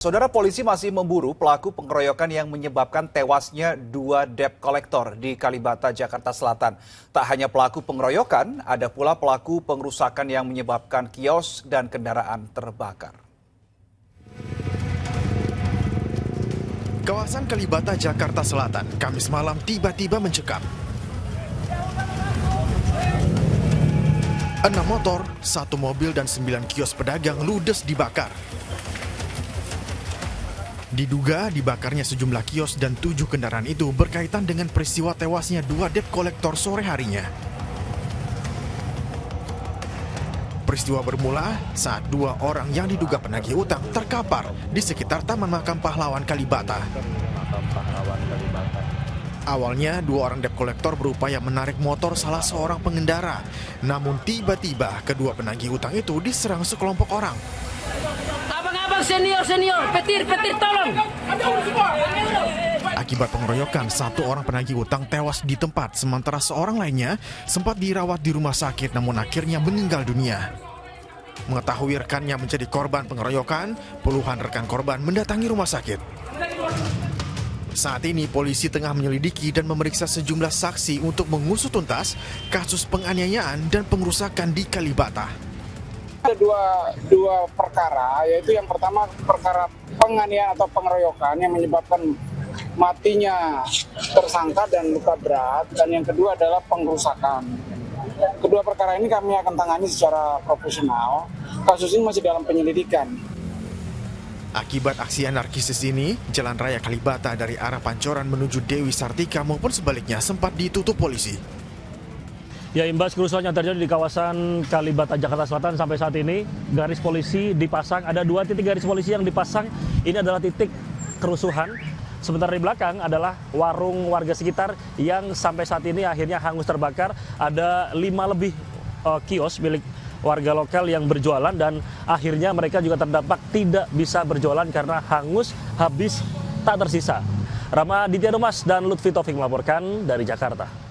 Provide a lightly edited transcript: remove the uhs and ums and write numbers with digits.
Saudara, polisi masih memburu pelaku pengeroyokan yang menyebabkan tewasnya 2 debt collector di Kalibata, Jakarta Selatan. Tak hanya pelaku pengeroyokan, ada pula pelaku pengerusakan yang menyebabkan kios dan kendaraan terbakar. Kawasan Kalibata, Jakarta Selatan, Kamis malam tiba-tiba mencekam. 6 motor, 1 mobil dan 9 kios pedagang ludes dibakar. Diduga dibakarnya sejumlah kios dan 7 kendaraan itu berkaitan dengan peristiwa tewasnya 2 debt collector sore harinya. Peristiwa bermula saat 2 orang yang diduga penagih utang terkapar di sekitar Taman Makam Pahlawan Kalibata. Awalnya 2 orang debt collector berupaya menarik motor salah seorang pengendara. Namun tiba-tiba kedua penagih utang itu diserang sekelompok orang. Abang-abang senior, petir, tolong. Akibat pengeroyokan, 1 orang penagih utang tewas di tempat, sementara seorang lainnya sempat dirawat di rumah sakit namun akhirnya meninggal dunia. Mengetahui rekannya menjadi korban pengeroyokan, puluhan rekan korban mendatangi rumah sakit. Saat ini polisi tengah menyelidiki dan memeriksa sejumlah saksi untuk mengusut tuntas kasus penganiayaan dan pengerusakan di Kalibata. Ada dua perkara, yaitu yang pertama perkara penganiayaan atau pengeroyokan yang menyebabkan matinya tersangka dan luka berat, dan yang kedua adalah pengerusakan. Kedua perkara ini kami akan tangani secara profesional. Kasus ini masih dalam penyelidikan. Akibat aksi anarkis ini, Jalan Raya Kalibata dari arah Pancoran menuju Dewi Sartika maupun sebaliknya sempat ditutup polisi. Ya, imbas kerusuhan yang terjadi di kawasan Kalibata, Jakarta Selatan sampai saat ini, garis polisi dipasang. Ada 2 titik garis polisi yang dipasang. Ini adalah titik kerusuhan. Sementara di belakang adalah warung warga sekitar yang sampai saat ini akhirnya hangus terbakar. Ada 5 lebih kios milik warga lokal yang berjualan dan akhirnya mereka juga terdampak tidak bisa berjualan karena hangus, habis, tak tersisa. Rama Ditya Dumas dan Lutfi Taufik melaporkan dari Jakarta.